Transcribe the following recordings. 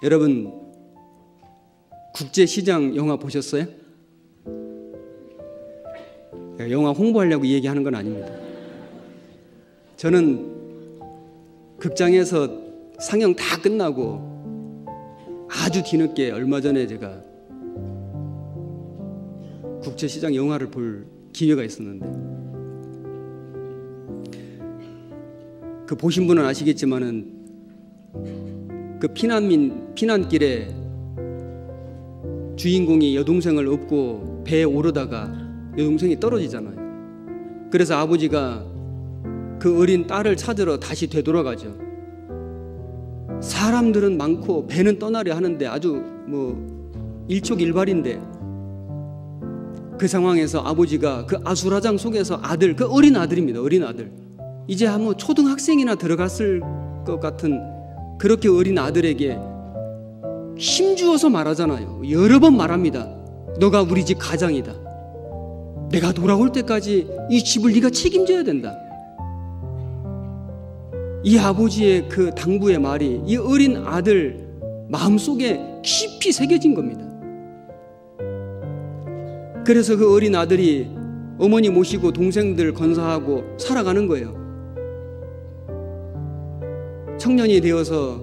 여러분, 국제시장 영화 보셨어요? 영화 홍보하려고 이 얘기하는 건 아닙니다. 저는 극장에서 상영 다 끝나고 아주 뒤늦게 얼마 전에 제가 국제시장 영화를 볼 기회가 있었는데, 그 보신 분은 아시겠지만은 그 피난길에 주인공이 여동생을 업고 배에 오르다가 여동생이 떨어지잖아요. 그래서 아버지가 그 어린 딸을 찾으러 다시 되돌아가죠. 사람들은 많고 배는 떠나려 하는데 아주 일촉일발인데, 그 상황에서 아버지가 그 아수라장 속에서 아들, 그 어린 아들입니다. 어린 아들. 이제 초등학생이나 들어갔을 것 같은 그렇게 어린 아들에게 힘주어서 말하잖아요. 여러 번 말합니다. 너가 우리 집 가장이다. 내가 돌아올 때까지 이 집을 네가 책임져야 된다. 이 아버지의 그 당부의 말이 이 어린 아들 마음속에 깊이 새겨진 겁니다. 그래서 그 어린 아들이 어머니 모시고 동생들 건사하고 살아가는 거예요. 청년이 되어서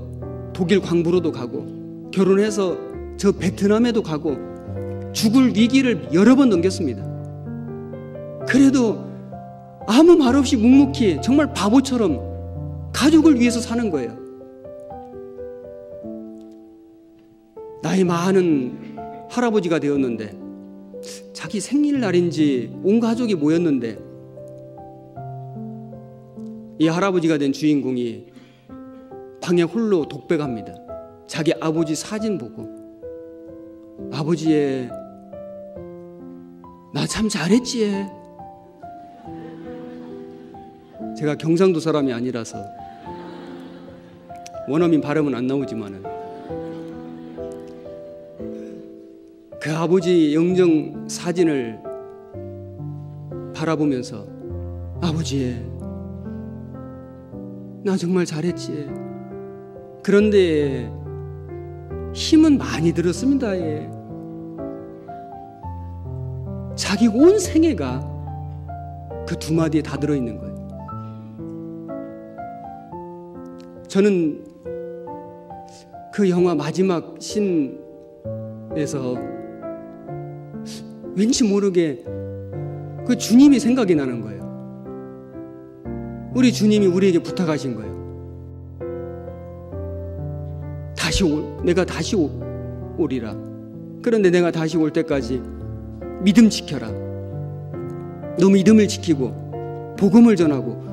독일 광부로도 가고 결혼해서 저 베트남에도 가고 죽을 위기를 여러 번 넘겼습니다. 그래도 아무 말 없이 묵묵히 정말 바보처럼 가족을 위해서 사는 거예요. 나이 많은 할아버지가 되었는데, 자기 생일날인지 온 가족이 모였는데, 이 할아버지가 된 주인공이 방에 홀로 독백합니다. 자기 아버지 사진 보고, 아버지의 나 참 잘했지. 제가 경상도 사람이 아니라서 원어민 발음은 안 나오지만은 그 아버지 영정 사진을 바라보면서, 아버지 나 정말 잘했지. 그런데 힘은 많이 들었습니다. 예. 자기 온 생애가 그 두 마디에 다 들어있는 거예요. 저는 그 영화 마지막 씬에서 왠지 모르게 그 주님이 생각이 나는 거예요. 우리 주님이 우리에게 부탁하신 거예요. 내가 다시 오리라. 그런데 내가 다시 올 때까지 믿음 지켜라. 너 믿음을 지키고 복음을 전하고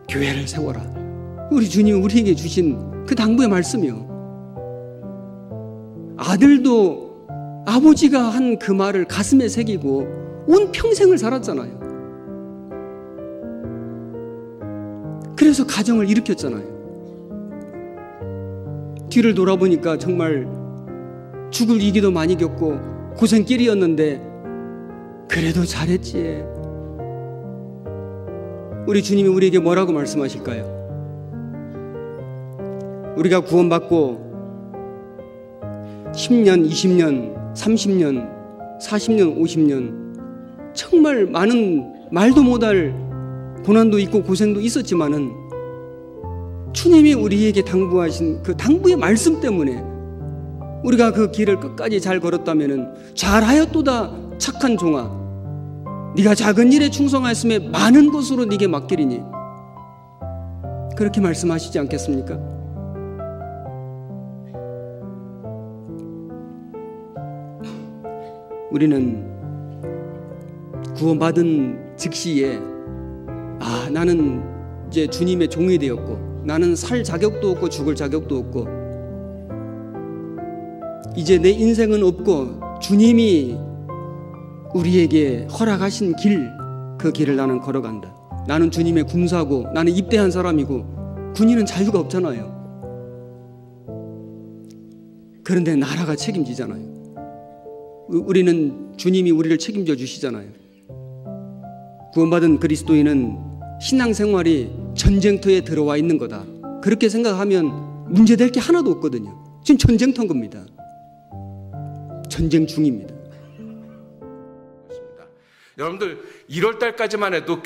교회를 세워라. 우리 주님이 우리에게 주신 그 당부의 말씀이요. 아들도 아버지가 한 그 말을 가슴에 새기고 온 평생을 살았잖아요. 그래서 가정을 일으켰잖아요. 뒤를 돌아보니까 정말 죽을 위기도 많이 겪고 고생길이었는데 그래도 잘했지. 우리 주님이 우리에게 뭐라고 말씀하실까요? 우리가 구원받고 10년, 20년, 30년, 40년, 50년 정말 많은 말도 못할 고난도 있고 고생도 있었지만은 주님이 우리에게 당부하신 그 당부의 말씀 때문에 우리가 그 길을 끝까지 잘 걸었다면은 잘하였도다 착한 종아, 네가 작은 일에 충성하였음에 많은 것으로 네게 맡기리니, 그렇게 말씀하시지 않겠습니까? 우리는 구원받은 즉시에 나는 이제 주님의 종이 되었고 나는 살 자격도 없고 죽을 자격도 없고 이제 내 인생은 없고 주님이 우리에게 허락하신 길, 그 길을 나는 걸어간다. 나는 주님의 군사고 나는 입대한 사람이고 군인은 자유가 없잖아요. 그런데 나라가 책임지잖아요. 우리는 주님이 우리를 책임져 주시잖아요. 구원받은 그리스도인은 신앙생활이 전쟁터에 들어와 있는 거다. 그렇게 생각하면 문제될 게 하나도 없거든요. 지금 전쟁터인 겁니다. 전쟁 중입니다. 여러분들 1월 달까지만 해도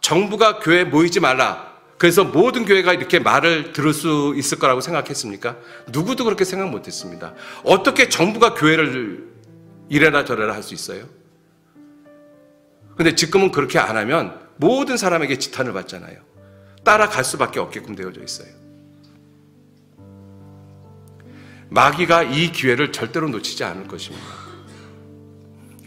정부가 교회에 모이지 말라, 그래서 모든 교회가 이렇게 말을 들을 수 있을 거라고 생각했습니까? 누구도 그렇게 생각 못했습니다. 어떻게 정부가 교회를 이래라 저래라 할 수 있어요? 근데 지금은 그렇게 안 하면 모든 사람에게 지탄을 받잖아요. 따라갈 수밖에 없게끔 되어져 있어요. 마귀가 이 기회를 절대로 놓치지 않을 것입니다.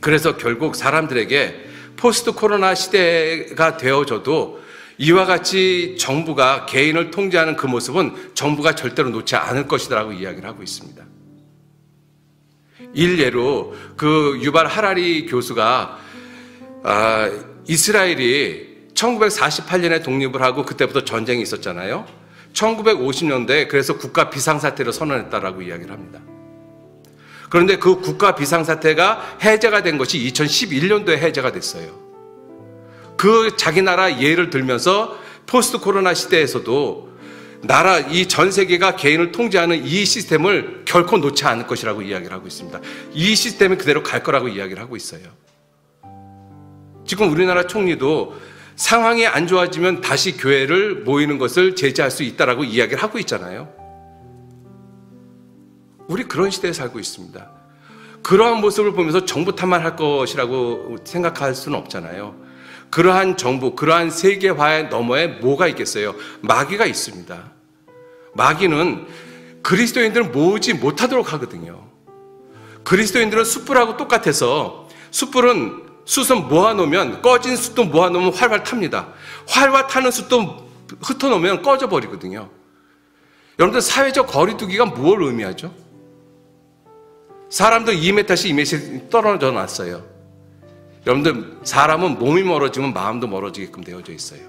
그래서 결국 사람들에게 포스트 코로나 시대가 되어져도 이와 같이 정부가 개인을 통제하는 그 모습은 정부가 절대로 놓지 않을 것이라고 이야기를 하고 있습니다. 일례로 그 유발 하라리 교수가 이스라엘이 1948년에 독립을 하고 그때부터 전쟁이 있었잖아요. 1950년대에 그래서 국가 비상사태를 선언했다라고 이야기를 합니다. 그런데 그 국가 비상사태가 해제가 된 것이 2011년도에 해제가 됐어요. 그 자기 나라 예를 들면서 포스트 코로나 시대에서도 이 전 세계가 개인을 통제하는 이 시스템을 결코 놓지 않을 것이라고 이야기를 하고 있습니다. 이 시스템이 그대로 갈 거라고 이야기를 하고 있어요. 지금 우리나라 총리도 상황이 안 좋아지면 다시 교회를 모이는 것을 제재할 수 있다라고 이야기를 하고 있잖아요. 우리 그런 시대에 살고 있습니다. 그러한 모습을 보면서 정부 탓만 것이라고 생각할 수는 없잖아요. 그러한 정부, 그러한 세계화의 너머에 뭐가 있겠어요? 마귀가 있습니다. 마귀는 그리스도인들을 모으지 못하도록 하거든요. 그리스도인들은 숯불하고 똑같아서 숯불은 숯은 모아놓으면, 꺼진 숯도 모아놓으면 활활 탑니다. 활활 타는 숯도 흩어놓으면 꺼져버리거든요. 여러분들 사회적 거리두기가 뭘 의미하죠? 사람들 2m씩 2m씩 떨어져 놨어요. 여러분들 사람은 몸이 멀어지면 마음도 멀어지게끔 되어져 있어요.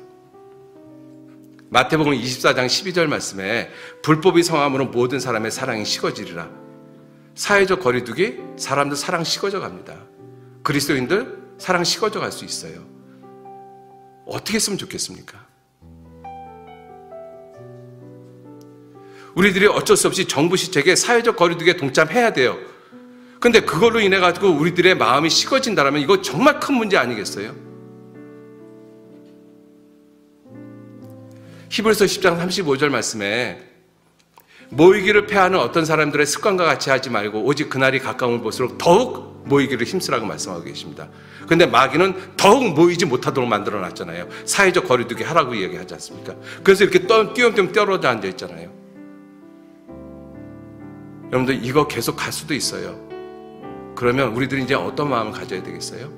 마태복음 24장 12절 말씀에 불법이 성함으로 모든 사람의 사랑이 식어지리라. 사회적 거리두기, 사람들 사랑 식어져 갑니다. 그리스도인들 사랑 식어져 갈 수 있어요. 어떻게 했으면 좋겠습니까? 우리들이 어쩔 수 없이 정부 시책에 사회적 거리두기에 동참해야 돼요. 근데 그걸로 인해 가지고 우리들의 마음이 식어진다면 이거 정말 큰 문제 아니겠어요? 히브리서 10장 35절 말씀에 모이기를 패하는 어떤 사람들의 습관과 같이 하지 말고 오직 그날이 가까운 볼수록 더욱 모이기를 힘쓰라고 말씀하고 계십니다. 그런데 마귀는 더욱 모이지 못하도록 만들어 놨잖아요. 사회적 거리두기 하라고 이야기하지 않습니까? 그래서 이렇게 띄엄띄엄 떨어져 앉아 있잖아요. 여러분들 이거 계속 갈 수도 있어요. 그러면 우리들이 이제 어떤 마음을 가져야 되겠어요?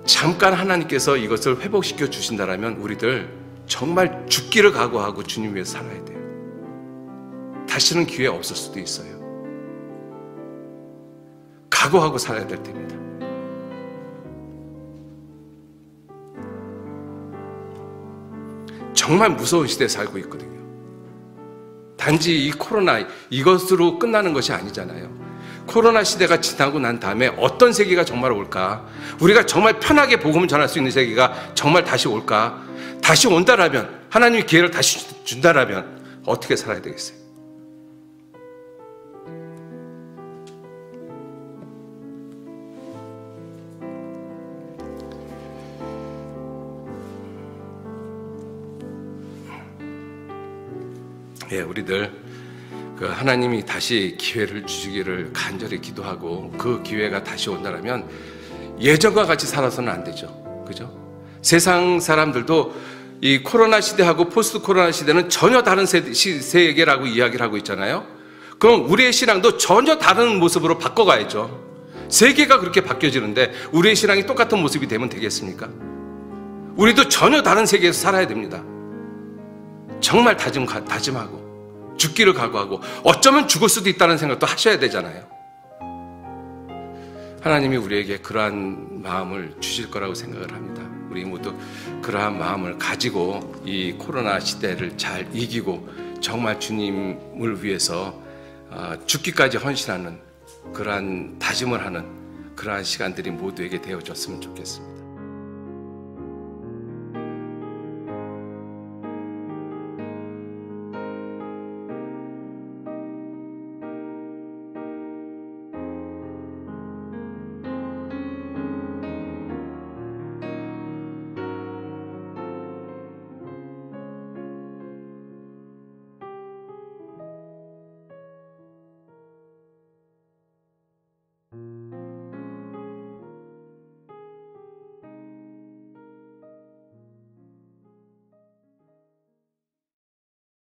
잠깐 하나님께서 이것을 회복시켜 주신다면 우리들 정말 죽기를 각오하고 주님 위해서 살아야 돼요. 다시는 기회 없을 수도 있어요. 각오하고 살아야 될 때입니다. 정말 무서운 시대에 살고 있거든요. 단지 이 코로나 이것으로 끝나는 것이 아니잖아요. 코로나 시대가 지나고 난 다음에 어떤 세계가 정말 올까? 우리가 정말 편하게 복음을 전할 수 있는 세계가 정말 다시 올까? 다시 온다라면, 하나님이 기회를 다시 준다라면 어떻게 살아야 되겠어요? 우리들 하나님이 다시 기회를 주시기를 간절히 기도하고 그 기회가 다시 온다면 예전과 같이 살아서는 안 되죠. 그죠? 세상 사람들도 이 코로나 시대하고 포스트 코로나 시대는 전혀 다른 세계라고 이야기를 하고 있잖아요. 그럼 우리의 신앙도 전혀 다른 모습으로 바꿔가야죠. 세계가 그렇게 바뀌어지는데 우리의 신앙이 똑같은 모습이 되면 되겠습니까? 우리도 전혀 다른 세계에서 살아야 됩니다. 정말 다짐하고 죽기를 각오하고 어쩌면 죽을 수도 있다는 생각도 하셔야 되잖아요. 하나님이 우리에게 그러한 마음을 주실 거라고 생각을 합니다. 우리 모두 그러한 마음을 가지고 이 코로나 시대를 잘 이기고 정말 주님을 위해서 죽기까지 헌신하는 그러한 다짐을 하는 그러한 시간들이 모두에게 되어졌으면 좋겠습니다.